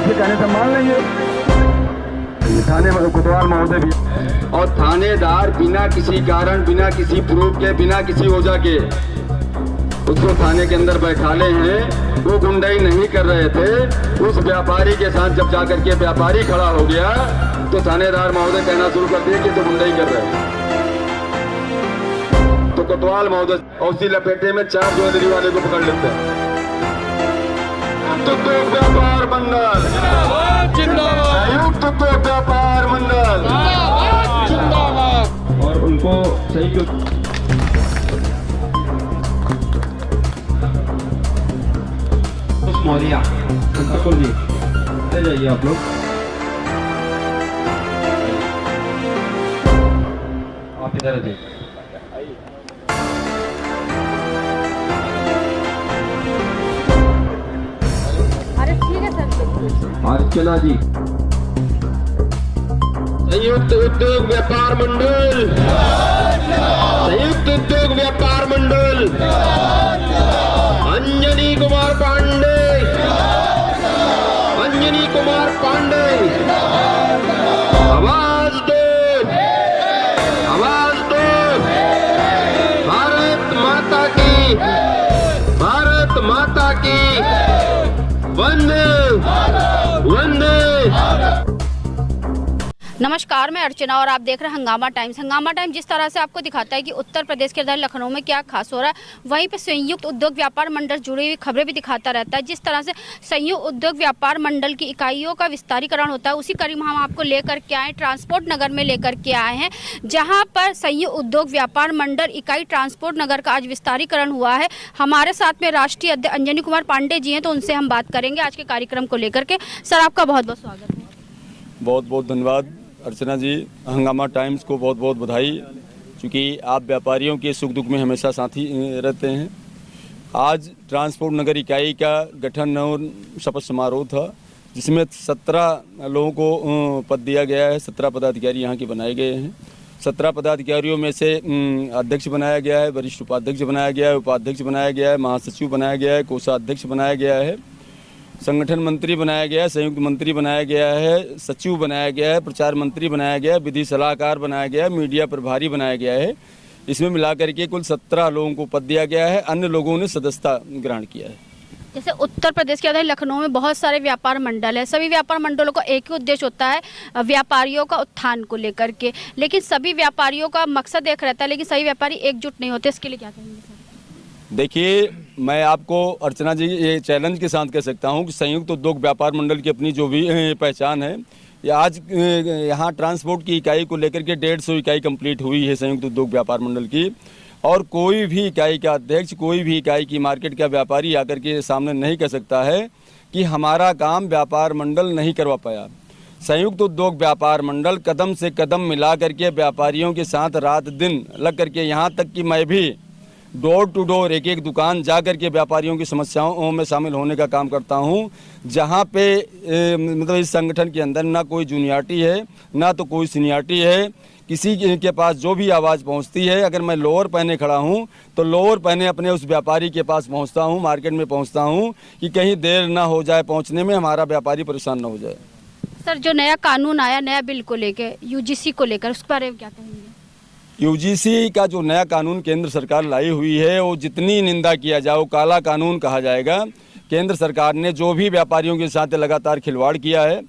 आपके कहने से मान लेंगे। थाने में कोतवाल महोदय भी और थानेदार बिना किसी कारण, बिना किसी प्रूफ के, बिना किसी वजह के उसको थाने के अंदर बैठाले हैं। वो गुंडाई नहीं कर रहे थे। उस व्यापारी के साथ जब जाकर के व्यापारी खड़ा हो गया तो थानेदार महोदय कहना शुरू कर दिए कि तो गुंडाई कर रहे हैं। तो कोतवाल महोदय उसी लपेटे में 4 ज्वेलरी वाले को पकड़ लेते हैं। तो व्यापार मंडल संयुक्त व्यापार मंडल और उनको सही मौर्या ठाकुर जी ले जाइए आप लोग। आप इधर जी। अरे ठीक है सर। अर्चना जी। संयुक्त उद्योग व्यापार मंडल, संयुक्त उद्योग व्यापार मंडल, अंजनी कुमार पांडे, अंजनी कुमार पांडे, आवाज दो, आवाज दो। भारत माता की, भारत माता की वंदे वंदे। नमस्कार, मैं अर्चना और आप देख रहे हैं हंगामा टाइम्स। हंगामा टाइम्स जिस तरह से आपको दिखाता है कि उत्तर प्रदेश के राजधानी लखनऊ में क्या खास हो रहा है, वहीं पे संयुक्त उद्योग व्यापार मंडल जुड़ी हुई खबरें भी दिखाता रहता है। जिस तरह से संयुक्त उद्योग व्यापार मंडल की इकाइयों का विस्तारीकरण होता है, उसी कड़ी में हम आपको लेकर के आए ट्रांसपोर्ट नगर में लेकर के आए हैं, जहाँ पर संयुक्त उद्योग व्यापार मंडल इकाई ट्रांसपोर्ट नगर का आज विस्तारीकरण हुआ है। हमारे साथ में राष्ट्रीय अध्यक्ष अंजनी कुमार पांडे जी हैं, तो उनसे हम बात करेंगे आज के कार्यक्रम को लेकर के। सर, आपका बहुत बहुत स्वागत है। बहुत बहुत धन्यवाद अर्चना जी। हंगामा टाइम्स को बहुत बहुत बधाई, क्योंकि आप व्यापारियों के सुख दुख में हमेशा साथी रहते हैं। आज ट्रांसपोर्ट नगर इकाई का गठन और शपथ समारोह था, जिसमें 17 लोगों को पद दिया गया है। 17 पदाधिकारी यहाँ के बनाए गए हैं। 17 पदाधिकारियों में से अध्यक्ष बनाया गया है, वरिष्ठ उपाध्यक्ष बनाया गया है, उपाध्यक्ष बनाया गया है, महासचिव बनाया गया है, कोषाध्यक्ष बनाया गया है, संगठन मंत्री बनाया गया है, संयुक्त मंत्री बनाया गया है, सचिव बनाया गया है, प्रचार मंत्री बनाया गया है, विधि सलाहकार बनाया गया है, मीडिया प्रभारी बनाया गया है। इसमें मिलाकर के कुल 17 लोगों को पद दिया गया है। अन्य लोगों ने सदस्यता ग्रहण किया है। जैसे उत्तर प्रदेश के राजधानी लखनऊ में बहुत सारे व्यापार मंडल है। सभी व्यापार मंडलों का एक ही उद्देश्य होता है व्यापारियों का उत्थान को लेकर के, लेकिन सभी व्यापारियों का मकसद एक रहता है, लेकिन सभी व्यापारी एकजुट नहीं होते। इसके लिए क्या कहेंगे सर? देखिए, मैं आपको अर्चना जी ये चैलेंज के साथ कह सकता हूं कि संयुक्त उद्योग व्यापार मंडल की अपनी जो भी पहचान है, या आज यहाँ ट्रांसपोर्ट की इकाई को लेकर के 150 इकाई कंप्लीट हुई है संयुक्त उद्योग व्यापार मंडल की। और कोई भी इकाई का अध्यक्ष, कोई भी इकाई की मार्केट का व्यापारी आकर के सामने नहीं कह सकता है कि हमारा काम व्यापार मंडल नहीं करवा पाया। संयुक्त उद्योग व्यापार मंडल कदम से कदम मिला करके व्यापारियों के साथ रात दिन लग करके, यहाँ तक कि मैं भी डोर टू डोर एक एक दुकान जा कर के व्यापारियों की समस्याओं में शामिल होने का काम करता हूं। जहां पे मतलब इस संगठन के अंदर ना कोई जूनियरिटी है, ना तो कोई सीनियरिटी है। किसी के पास जो भी आवाज़ पहुंचती है, अगर मैं लोअर पहने खड़ा हूं तो लोअर पहने अपने उस व्यापारी के पास पहुंचता हूं, मार्केट में पहुंचता हूं कि कहीं देर ना हो जाए पहुँचने में, हमारा व्यापारी परेशान ना हो जाए। सर, जो नया कानून आया नया बिल को लेकर, यूजीसी को लेकर, उस बारे में क्या कहेंगे? यूजीसी का जो नया कानून केंद्र सरकार लाई हुई है, वो जितनी निंदा किया जाए वो काला कानून कहा जाएगा। केंद्र सरकार ने जो भी व्यापारियों के साथ लगातार खिलवाड़ किया है,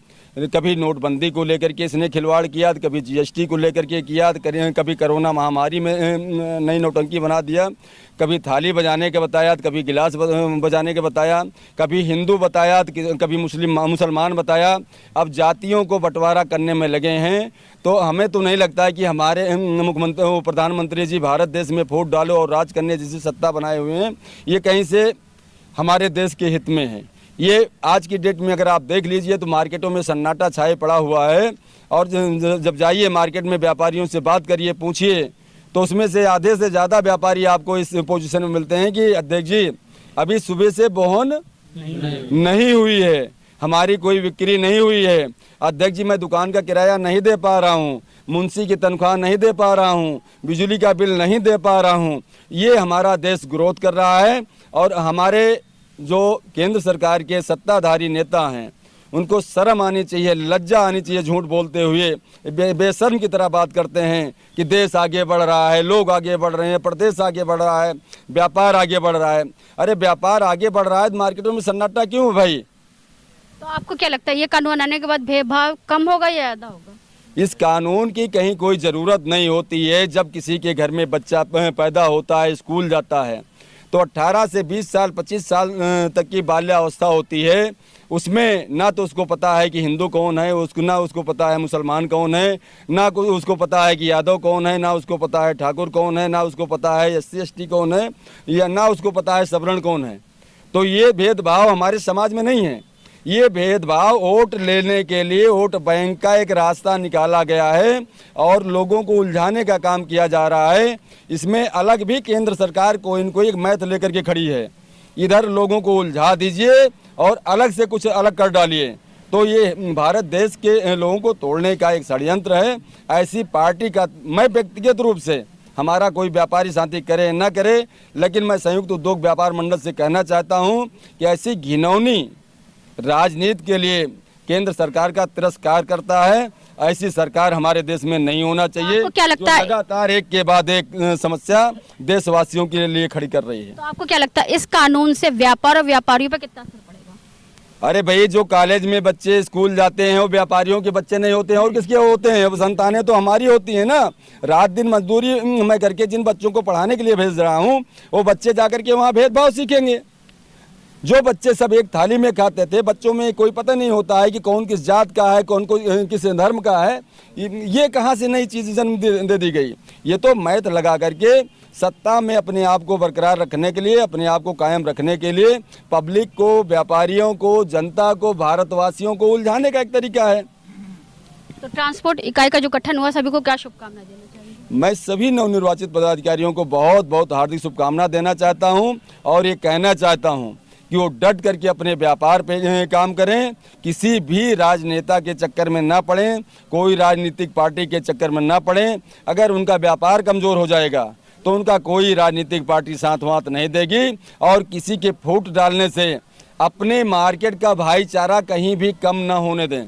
कभी नोटबंदी को लेकर के इसने खिलवाड़ किया, कभी जीएसटी को लेकर के किया, कभी कोरोना महामारी में नई नौटंकी बना दिया, कभी थाली बजाने के बताया, कभी गिलास बजाने के बताया, कभी हिंदू बताया, कभी मुसलमान बताया। अब जातियों को बंटवारा करने में लगे हैं। तो हमें तो नहीं लगता है कि हमारे मुख्यमंत्री प्रधानमंत्री जी भारत देश में वोट डालो और राज करने जैसी सत्ता बनाए हुए हैं, ये कहीं से हमारे देश के हित में है। ये आज की डेट में अगर आप देख लीजिए तो मार्केटों में सन्नाटा छाए पड़ा हुआ है। और जब जाइए मार्केट में व्यापारियों से बात करिए, पूछिए, तो उसमें से आधे से ज़्यादा व्यापारी आपको इस पोजीशन में मिलते हैं कि अध्यक्ष जी अभी सुबह से बोहन नहीं हुई है, हमारी कोई बिक्री नहीं हुई है। अध्यक्ष जी मैं दुकान का किराया नहीं दे पा रहा हूँ, मुंशी की तनख्वाह नहीं दे पा रहा हूँ, बिजली का बिल नहीं दे पा रहा हूँ। ये हमारा देश ग्रोथ कर रहा है। और हमारे जो केंद्र सरकार के सत्ताधारी नेता हैं उनको शर्म आनी चाहिए, लज्जा आनी चाहिए। झूठ बोलते हुए बेशर्म की तरह बात करते हैं कि देश आगे बढ़ रहा है, लोग आगे बढ़ रहे हैं, प्रदेश आगे बढ़ रहा है, व्यापार आगे बढ़ रहा है। अरे व्यापार आगे बढ़ रहा है तो मार्केटों में सन्नाटा क्यों है भाई? तो आपको क्या लगता है ये कानून आने के बाद भेदभाव कम होगा या ज़्यादा होगा? इस कानून की कहीं कोई ज़रूरत नहीं होती है। जब किसी के घर में बच्चा पैदा होता है, स्कूल जाता है, तो 18 से 20 साल 25 साल तक की बाल्यावस्था होती है। उसमें ना तो उसको पता है कि हिंदू कौन है, ना उसको पता है मुसलमान कौन है, ना उसको पता है कि यादव कौन है, ना उसको पता है ठाकुर कौन है, ना उसको पता है SC ST कौन है, या ना उसको पता है सवर्ण कौन है। तो ये भेदभाव हमारे समाज में नहीं है। ये भेदभाव वोट लेने के लिए वोट बैंक का एक रास्ता निकाला गया है और लोगों को उलझाने का काम किया जा रहा है। इसमें अलग भी केंद्र सरकार कोई एक मैथ लेकर के खड़ी है। इधर लोगों को उलझा दीजिए और अलग से कुछ अलग कर डालिए। तो ये भारत देश के लोगों को तोड़ने का एक षड्यंत्र है। ऐसी पार्टी का मैं व्यक्तिगत रूप से, हमारा कोई व्यापारी साथी करे न करे, लेकिन मैं संयुक्त उद्योग व्यापार मंडल से कहना चाहता हूँ कि ऐसी घिनौनी राजनीति के लिए केंद्र सरकार का तिरस्कार करता है। ऐसी सरकार हमारे देश में नहीं होना चाहिए। आपको क्या लगता है लगातार एक के बाद एक समस्या देशवासियों के लिए खड़ी कर रही है? तो आपको क्या लगता है इस कानून से व्यापार और व्यापारियों पर कितना असर पड़ेगा? अरे भाई, जो कॉलेज में बच्चे स्कूल जाते हैं वो व्यापारियों के बच्चे नहीं होते हैं, और किसके होते हैं? वो संतानें तो हमारी होती हैं ना। रात दिन मजदूरी मैं करके जिन बच्चों को पढ़ाने के लिए भेज रहा हूँ, वो बच्चे जाकर के वहाँ भेदभाव सीखेंगे। जो बच्चे सब एक थाली में खाते थे, बच्चों में कोई पता नहीं होता है कि कौन किस जात का है, कौन को किस धर्म का है। ये कहाँ से नई चीज़ जन्म दे दी गई? ये तो मैथ लगा करके सत्ता में अपने आप को बरकरार रखने के लिए, अपने आप को कायम रखने के लिए पब्लिक को, व्यापारियों को, जनता को, भारतवासियों को उलझाने का एक तरीका है। तो ट्रांसपोर्ट इकाई का जो गठन हुआ, सभी को क्या शुभकामनाएं देना चाहिए? मैं सभी नवनिर्वाचित पदाधिकारियों को बहुत बहुत हार्दिक शुभकामना देना चाहता हूं और ये कहना चाहता हूं कि वो डट करके अपने व्यापार पे काम करें, किसी भी राजनेता के चक्कर में ना पड़ें, कोई राजनीतिक पार्टी के चक्कर में ना पड़ें। अगर उनका व्यापार कमज़ोर हो जाएगा तो उनका कोई राजनीतिक पार्टी साथ वाथ नहीं देगी, और किसी के फूट डालने से अपने मार्केट का भाईचारा कहीं भी कम ना होने दें।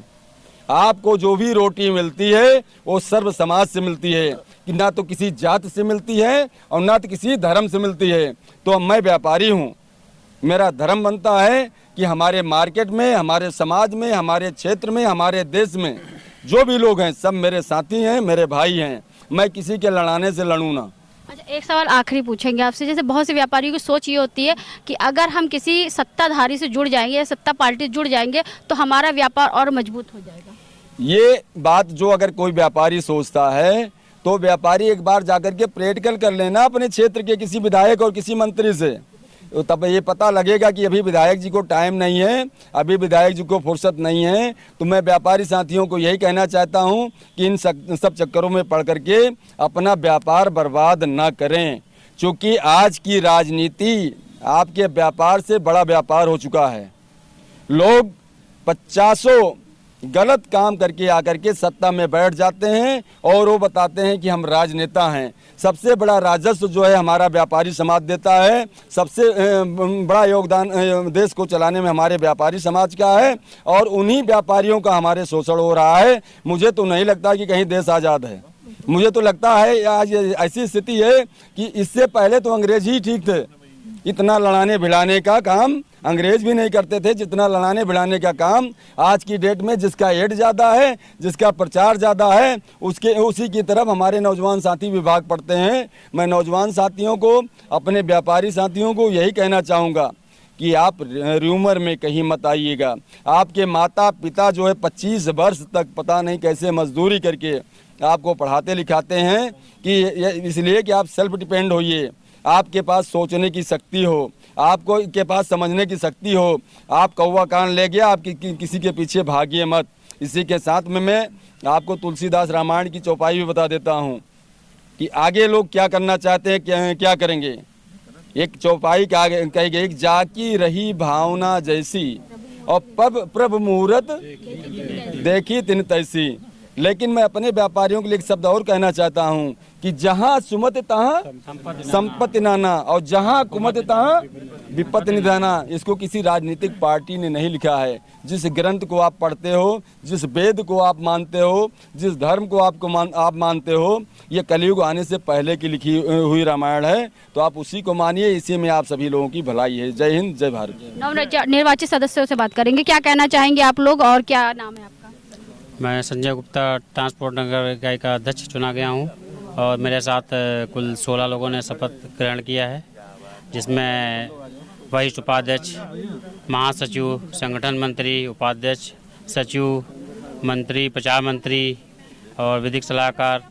आपको जो भी रोटी मिलती है वो सर्व समाज से मिलती है, कि ना तो किसी जात से मिलती है और ना तो किसी धर्म से मिलती है। तो मैं व्यापारी हूँ, मेरा धर्म बनता है कि हमारे मार्केट में, हमारे समाज में, हमारे क्षेत्र में, हमारे देश में जो भी लोग हैं सब मेरे साथी हैं, मेरे भाई हैं। मैं किसी के लड़ाने से लड़ूँ ना। अच्छा, एक सवाल आखिरी पूछेंगे आपसे। जैसे बहुत से व्यापारियों की सोच ये होती है कि अगर हम किसी सत्ताधारी से जुड़ जाएंगे या सत्ता पार्टी से जुड़ जाएंगे तो हमारा व्यापार और मजबूत हो जाएगा। ये बात जो अगर कोई व्यापारी सोचता है तो व्यापारी एक बार जाकर के प्रैक्टिकल कर लेना अपने क्षेत्र के किसी विधायक और किसी मंत्री से, तब ये पता लगेगा कि अभी विधायक जी को टाइम नहीं है, अभी विधायक जी को फुर्सत नहीं है। तो मैं व्यापारी साथियों को यही कहना चाहता हूं कि इन सब चक्करों में पड़ करके अपना व्यापार बर्बाद ना करें, क्योंकि आज की राजनीति आपके व्यापार से बड़ा व्यापार हो चुका है। लोग 50 गलत काम करके आकर के सत्ता में बैठ जाते हैं और वो बताते हैं कि हम राजनेता हैं। सबसे बड़ा राजस्व जो है हमारा व्यापारी समाज देता है। सबसे बड़ा योगदान देश को चलाने में हमारे व्यापारी समाज का है, और उन्हीं व्यापारियों का हमारे शोषण हो रहा है। मुझे तो नहीं लगता कि कहीं देश आज़ाद है। मुझे तो लगता है आज ऐसी स्थिति है कि इससे पहले तो अंग्रेज ही ठीक थे। इतना लड़ाने भिड़ाने का काम अंग्रेज भी नहीं करते थे जितना लड़ाने भिड़ाने का काम आज की डेट में जिसका एड ज़्यादा है, जिसका प्रचार ज़्यादा है, उसी की तरफ हमारे नौजवान साथी विभाग पढ़ते हैं। मैं नौजवान साथियों को, अपने व्यापारी साथियों को यही कहना चाहूँगा कि आप र्यूमर में कहीं मत आइएगा। आपके माता पिता जो है 25 वर्ष तक पता नहीं कैसे मजदूरी करके आपको पढ़ाते लिखाते हैं कि इसलिए कि आप सेल्फ डिपेंड होइए, आपके पास सोचने की शक्ति हो, आपको के पास समझने की शक्ति हो। आप कौवा कान ले गया, आप किसी के पीछे भागिए मत। इसी के साथ में मैं आपको तुलसीदास रामायण की चौपाई भी बता देता हूँ कि आगे लोग क्या करना चाहते हैं, क्या करेंगे। एक चौपाई के आगे कही गई, जाकी रही भावना जैसी और प्रभु मुहूर्त देखी तिन तैसी। लेकिन मैं अपने व्यापारियों के लिए एक शब्द और कहना चाहता हूं कि कि जहां सुमत तहां संपत्ति नाना और जहां कुमत तहां विपत्ति निधाना। इसको किसी राजनीतिक पार्टी ने नहीं लिखा है। जिस ग्रंथ को आप पढ़ते हो, जिस वेद को आप मानते हो, जिस धर्म को आप मानते हो, ये कलयुग आने से पहले की लिखी हुई रामायण है, तो आप उसी को मानिए। इसी में आप सभी लोगों की भलाई है। जय हिंद, जय भारत। निर्वाचित सदस्यों से बात करेंगे, क्या कहना चाहेंगे आप लोग और क्या नाम है आपका? मैं संजय गुप्ता ट्रांसपोर्ट नगर इकाई का अध्यक्ष चुना गया हूं और मेरे साथ कुल 16 लोगों ने शपथ ग्रहण किया है, जिसमें वरिष्ठ उपाध्यक्ष, महासचिव, संगठन मंत्री, उपाध्यक्ष, सचिव, मंत्री, प्रचार मंत्री और विधिक सलाहकार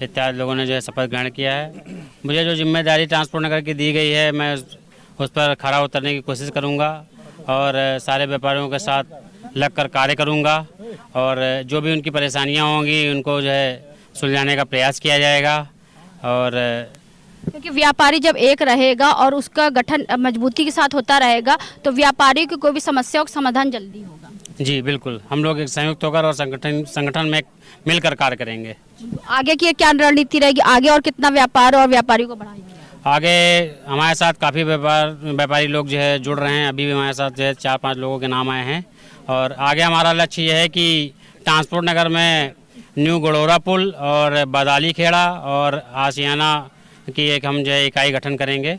इत्यादि लोगों ने जो है शपथ ग्रहण किया है। मुझे जो जिम्मेदारी ट्रांसपोर्ट नगर की दी गई है, मैं उस पर खरा उतरने की कोशिश करूंगा और सारे व्यापारियों के साथ लगकर कार्य करूंगा और जो भी उनकी परेशानियां होंगी उनको जो है सुलझाने का प्रयास किया जाएगा। और क्योंकि व्यापारी जब एक रहेगा और उसका गठन मजबूती के साथ होता रहेगा तो व्यापारी की कोई भी समस्याओं का समाधान जल्दी होगा। जी बिल्कुल, हम लोग एक संयुक्त होकर और संगठन में मिलकर कार्य करेंगे। आगे की क्या रणनीति रहेगी, आगे और कितना व्यापार और व्यापारी को बढ़ाएंगे? आगे हमारे साथ काफ़ी व्यापारी लोग जो है जुड़ रहे हैं। अभी भी हमारे साथ जो है 4-5 लोगों के नाम आए हैं और आगे हमारा लक्ष्य ये है कि ट्रांसपोर्ट नगर में न्यू गड़ोरा पुल और बदाली खेड़ा और आशियाना की एक हम जो है इकाई गठन करेंगे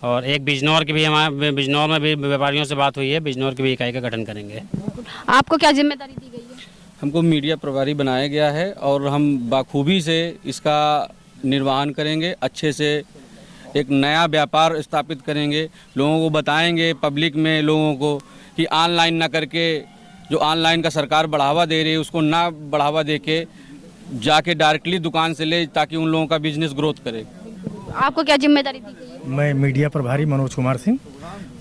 और एक बिजनौर की भी, हमारे बिजनौर में भी व्यापारियों से बात हुई है, बिजनौर की भी इकाई का गठन करेंगे। आपको क्या जिम्मेदारी दी गई है? हमको मीडिया प्रभारी बनाया गया है और हम बाखूबी से इसका निर्वहन करेंगे। अच्छे से एक नया व्यापार स्थापित करेंगे। लोगों को बताएंगे, पब्लिक में लोगों को, कि ऑनलाइन ना करके जो ऑनलाइन का सरकार बढ़ावा दे रही है उसको ना बढ़ावा दे के जाके डायरेक्टली दुकान से ले, ताकि उन लोगों का बिजनेस ग्रोथ करे। आपको क्या जिम्मेदारी दी गई है? मैं मीडिया प्रभारी मनोज कुमार सिंह,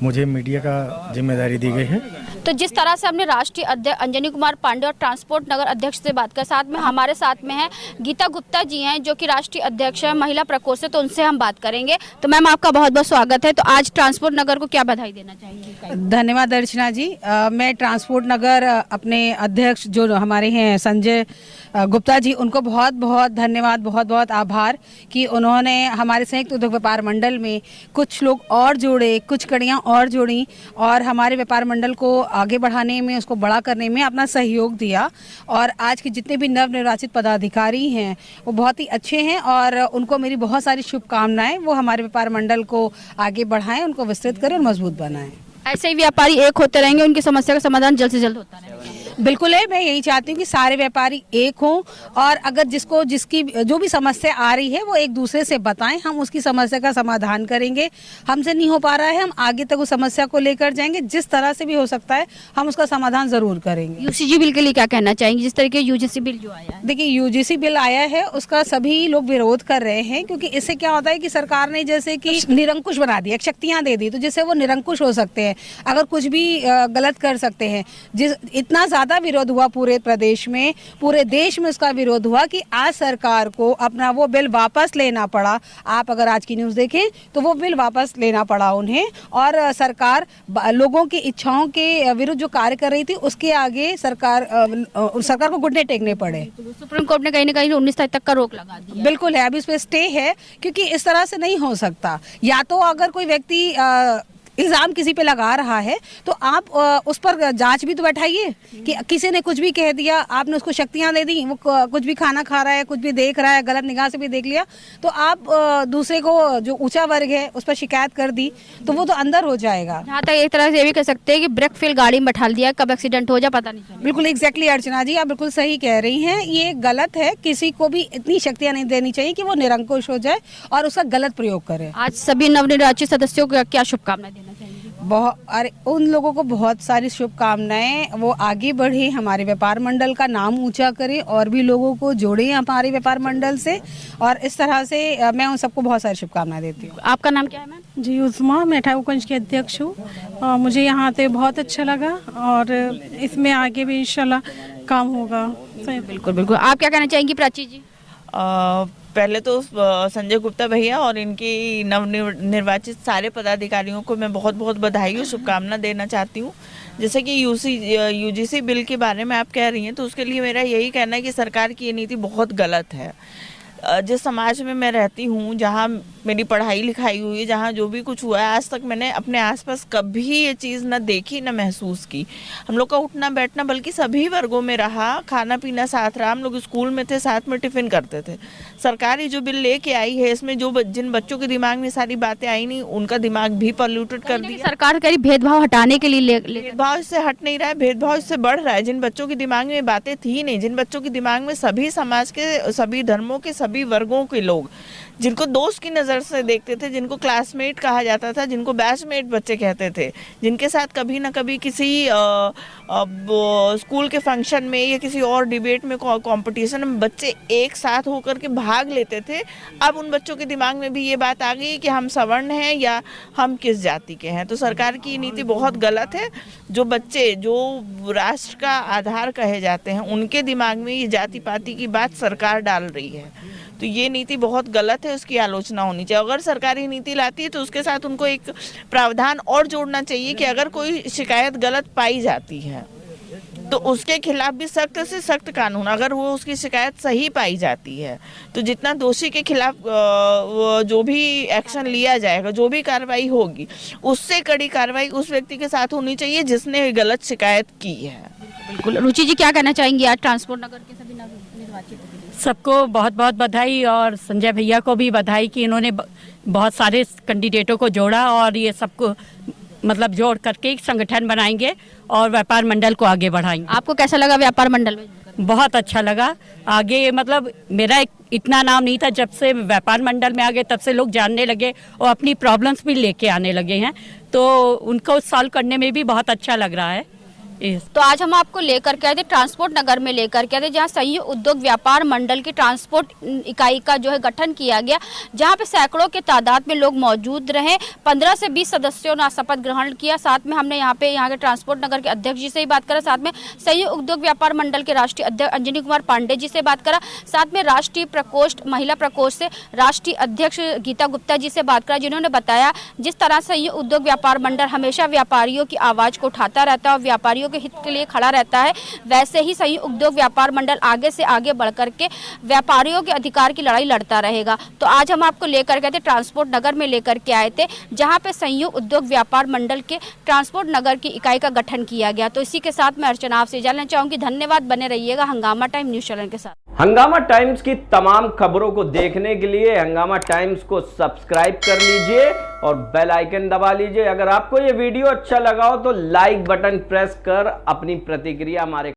मुझे मीडिया का जिम्मेदारी दी गई है। तो जिस तरह से हमने राष्ट्रीय अध्यक्ष अंजनी कुमार पांडे और ट्रांसपोर्ट नगर अध्यक्ष से बात कर, साथ में हमारे साथ में है गीता गुप्ता जी हैं जो कि राष्ट्रीय अध्यक्ष है महिला प्रकोष्ठ से, तो उनसे हम बात करेंगे। तो मैम आपका बहुत बहुत स्वागत है। तो आज ट्रांसपोर्ट नगर को क्या बधाई देना चाहेंगे? धन्यवाद अर्चना जी। मैं ट्रांसपोर्ट नगर अपने अध्यक्ष जो हमारे हैं संजय गुप्ता जी, उनको बहुत बहुत धन्यवाद, बहुत बहुत आभार कि उन्होंने हमारे संयुक्त उद्योग व्यापार मंडल में कुछ लोग और जोड़े, कुछ कड़ियाँ और जोड़ी और हमारे व्यापार मंडल को आगे बढ़ाने में, उसको बड़ा करने में अपना सहयोग दिया। और आज के जितने भी नवनिर्वाचित पदाधिकारी हैं वो बहुत ही अच्छे हैं और उनको मेरी बहुत सारी शुभकामनाएं। वो हमारे व्यापार मंडल को आगे बढ़ाएं, उनको विस्तृत करें और मजबूत बनाएं। ऐसे ही व्यापारी एक होते रहेंगे, उनकी समस्या का समाधान जल्द से जल्द होता रहेगा। बिल्कुल है, मैं यही चाहती हूँ कि सारे व्यापारी एक हों और अगर जिसकी जो भी समस्या आ रही है वो एक दूसरे से बताएं, हम उसकी समस्या का समाधान करेंगे। हमसे नहीं हो पा रहा है, हम आगे तक उस समस्या को लेकर जाएंगे, जिस तरह से भी हो सकता है हम उसका समाधान जरूर करेंगे। यूसीजी बिल के लिए क्या कहना चाहेंगे, जिस तरीके यूजीसी बिल जो आया है? देखिए, यूजीसी बिल आया है उसका सभी लोग विरोध कर रहे हैं, क्योंकि इससे क्या होता है कि सरकार ने जैसे कि निरंकुश बना दिया, शक्तियां दे दी, तो जिससे वो निरंकुश हो सकते हैं, अगर कुछ भी गलत कर सकते हैं। इतना ज्यादा विरोध हुआ पूरे प्रदेश में, पूरे देश में उसका विरोध हुआ कि आज सरकार को अपना वो बिल वापस लेना पड़ा। आप अगर आज की न्यूज़ देखें तो वो बिल वापस लेना पड़ा उन्हें और सरकार लोगों की इच्छाओं के विरुद्ध जो कार्य कर रही थी उसके आगे सरकार को घुटने टेकने पड़े। सुप्रीम कोर्ट ने कहीं ना कहीं 19 तारीख तक का रोक लगा दिया। बिल्कुल है, अभी इस पे स्टे है, क्योंकि इस तरह से नहीं हो सकता। या तो अगर कोई व्यक्ति इल्ज़ाम किसी पे लगा रहा है तो आप उस पर जांच भी तो बैठाइए कि किसी ने कुछ भी कह दिया, आपने उसको शक्तियां दे दी, वो कुछ भी खाना खा रहा है, कुछ भी देख रहा है, गलत निगाह से भी देख लिया, तो आप दूसरे को जो ऊंचा वर्ग है उस पर शिकायत कर दी तो वो तो अंदर हो जाएगा। यहाँ तक एक तरह से ये भी कह सकते हैं कि ब्रेक फेल गाड़ी में बैठा दिया, कब एक्सीडेंट हो जाए पता नहीं चलेगा। बिल्कुल एग्जैक्टली अर्चना जी, आप बिल्कुल सही कह रही हैं, ये गलत है। किसी को भी इतनी शक्तियाँ नहीं देनी चाहिए कि वो निरंकुश हो जाए और उसका गलत प्रयोग करे। आज सभी नवनिर्वाचित सदस्यों को क्या शुभकामनाएं देना चाहिए? अरे उन लोगों को बहुत सारी शुभकामनाएं, वो आगे बढ़े, हमारे व्यापार मंडल का नाम ऊंचा करें और भी लोगों को जोड़े हमारे व्यापार मंडल से, और इस तरह से मैं उन सबको बहुत सारी शुभकामनाएं देती हूँ। आपका नाम क्या है मैम? जी उस्मा, मैं ठाकुरगंज की अध्यक्ष हूँ और मुझे यहाँ आते बहुत अच्छा लगा और इसमें आगे भी इंशाल्लाह काम होगा। बिल्कुल बिल्कुल। आप क्या कहना चाहेंगी प्राची जी? पहले तो संजय गुप्ता भैया और इनकी नवनिर्वाचित सारे पदाधिकारियों को मैं बहुत बहुत बधाई और शुभकामना देना चाहती हूँ। जैसे कि यूजीसी बिल के बारे में आप कह रही हैं, तो उसके लिए मेरा यही कहना है कि सरकार की ये नीति बहुत गलत है। जिस समाज में मैं रहती हूँ, जहाँ मेरी पढ़ाई लिखाई हुई है, जहाँ जो भी कुछ हुआ है, आज तक मैंने अपने आसपास कभी ये चीज़ न देखी न महसूस की। हम लोग का उठना बैठना बल्कि सभी वर्गों में रहा, खाना पीना साथ रहा, हम लोग स्कूल में थे, साथ में टिफ़िन करते थे। सरकार जो बिल लेके आई है, इसमें जिन बच्चों के दिमाग में सारी बातें आई नहीं, उनका दिमाग भी पॉल्यूटेड कर दिया। सरकार कह रही भेदभाव हटाने के लिए भेदभाव इससे हट नहीं रहा है, भेदभाव इससे बढ़ रहा है। जिन बच्चों के दिमाग में बातें थी नहीं, जिन बच्चों के दिमाग में सभी समाज के, सभी धर्मों के, सभी वर्गों के लोग जिनको दोस्त की नज़र से देखते थे, जिनको क्लासमेट कहा जाता था, जिनको बैचमेट बच्चे कहते थे, जिनके साथ कभी ना कभी किसी स्कूल के फंक्शन में या किसी और डिबेट में, कंपटीशन में बच्चे एक साथ होकर के भाग लेते थे, अब उन बच्चों के दिमाग में भी ये बात आ गई कि हम सवर्ण हैं या हम किस जाति के हैं। तो सरकार की नीति बहुत गलत है। जो बच्चे जो राष्ट्र का आधार कहे जाते हैं, उनके दिमाग में ये जाति पाति की बात सरकार डाल रही है, तो ये नीति बहुत गलत है, उसकी आलोचना होनी चाहिए। अगर सरकारी नीति लाती है तो उसके साथ उनको एक प्रावधान और जोड़ना चाहिए कि अगर कोई शिकायत गलत पाई जाती है तो उसके खिलाफ भी सख्त से सख्त कानून, अगर वो उसकी शिकायत सही पाई जाती है तो जितना दोषी के खिलाफ जो भी एक्शन लिया जाएगा, जो भी कार्रवाई होगी, उससे कड़ी कार्रवाई उस व्यक्ति के साथ होनी चाहिए जिसने गलत शिकायत की है। बिल्कुल। रुचि जी, क्या कहना चाहेंगी आज ट्रांसपोर्ट नगर के सभी निर्वाचित? सबको बहुत बहुत बधाई और संजय भैया को भी बधाई कि इन्होंने बहुत सारे कैंडिडेटों को जोड़ा और ये सबको मतलब जोड़ करके एक संगठन बनाएंगे और व्यापार मंडल को आगे बढ़ाएंगे। आपको कैसा लगा व्यापार मंडल में? बहुत अच्छा लगा। आगे मतलब मेरा इतना नाम नहीं था, जब से व्यापार मंडल में आ गए तब से लोग जानने लगे और अपनी प्रॉब्लम्स भी लेके आने लगे हैं, तो उनको सॉल्व करने में भी बहुत अच्छा लग रहा है। तो आज हम आपको लेकर के आए थे ट्रांसपोर्ट नगर में, लेकर के आए थे जहाँ संयुक्त उद्योग व्यापार मंडल की ट्रांसपोर्ट इकाई का जो है गठन किया गया, जहाँ पे सैकड़ों के तादाद में लोग मौजूद रहे। 15 से 20 सदस्यों ने शपथ ग्रहण किया। साथ में हमने यहाँ के ट्रांसपोर्ट नगर के अध्यक्ष जी से ही बात करा, साथ में संयुक्त उद्योग व्यापार मंडल के राष्ट्रीय अध्यक्ष अंजनी कुमार पांडे जी से बात करा, साथ में राष्ट्रीय प्रकोष्ठ महिला प्रकोष्ठ से राष्ट्रीय अध्यक्ष गीता गुप्ता जी से बात करा, जिन्होंने बताया जिस तरह संयुक्त उद्योग व्यापार मंडल हमेशा व्यापारियों की आवाज को उठाता रहता है और व्यापारियों के हित के लिए खड़ा रहता है, वैसे ही संयुक्त उद्योग व्यापार मंडल आगे से आगे बढ़कर के व्यापारियों के अधिकार की लड़ाई लड़ता रहेगा। तो आज हम आपको लेकर गए थे ट्रांसपोर्ट नगर में, लेकर के आए थे जहां पे संयुक्त उद्योग व्यापार मंडल के ट्रांसपोर्ट नगर की इकाई का गठन किया गया। तो इसी के साथ मैं अर्चना आपसे जानना चाहूंगी। धन्यवाद, बने रहिएगा हंगामा टाइम न्यूज चैनल के साथ। हंगामा टाइम्स की तमाम खबरों को देखने के लिए हंगामा टाइम्स को सब्सक्राइब कर लीजिए और बेल आइकन दबा लीजिए। अगर आपको ये वीडियो अच्छा लगा हो तो लाइक बटन प्रेस कर अपनी प्रतिक्रिया हमारे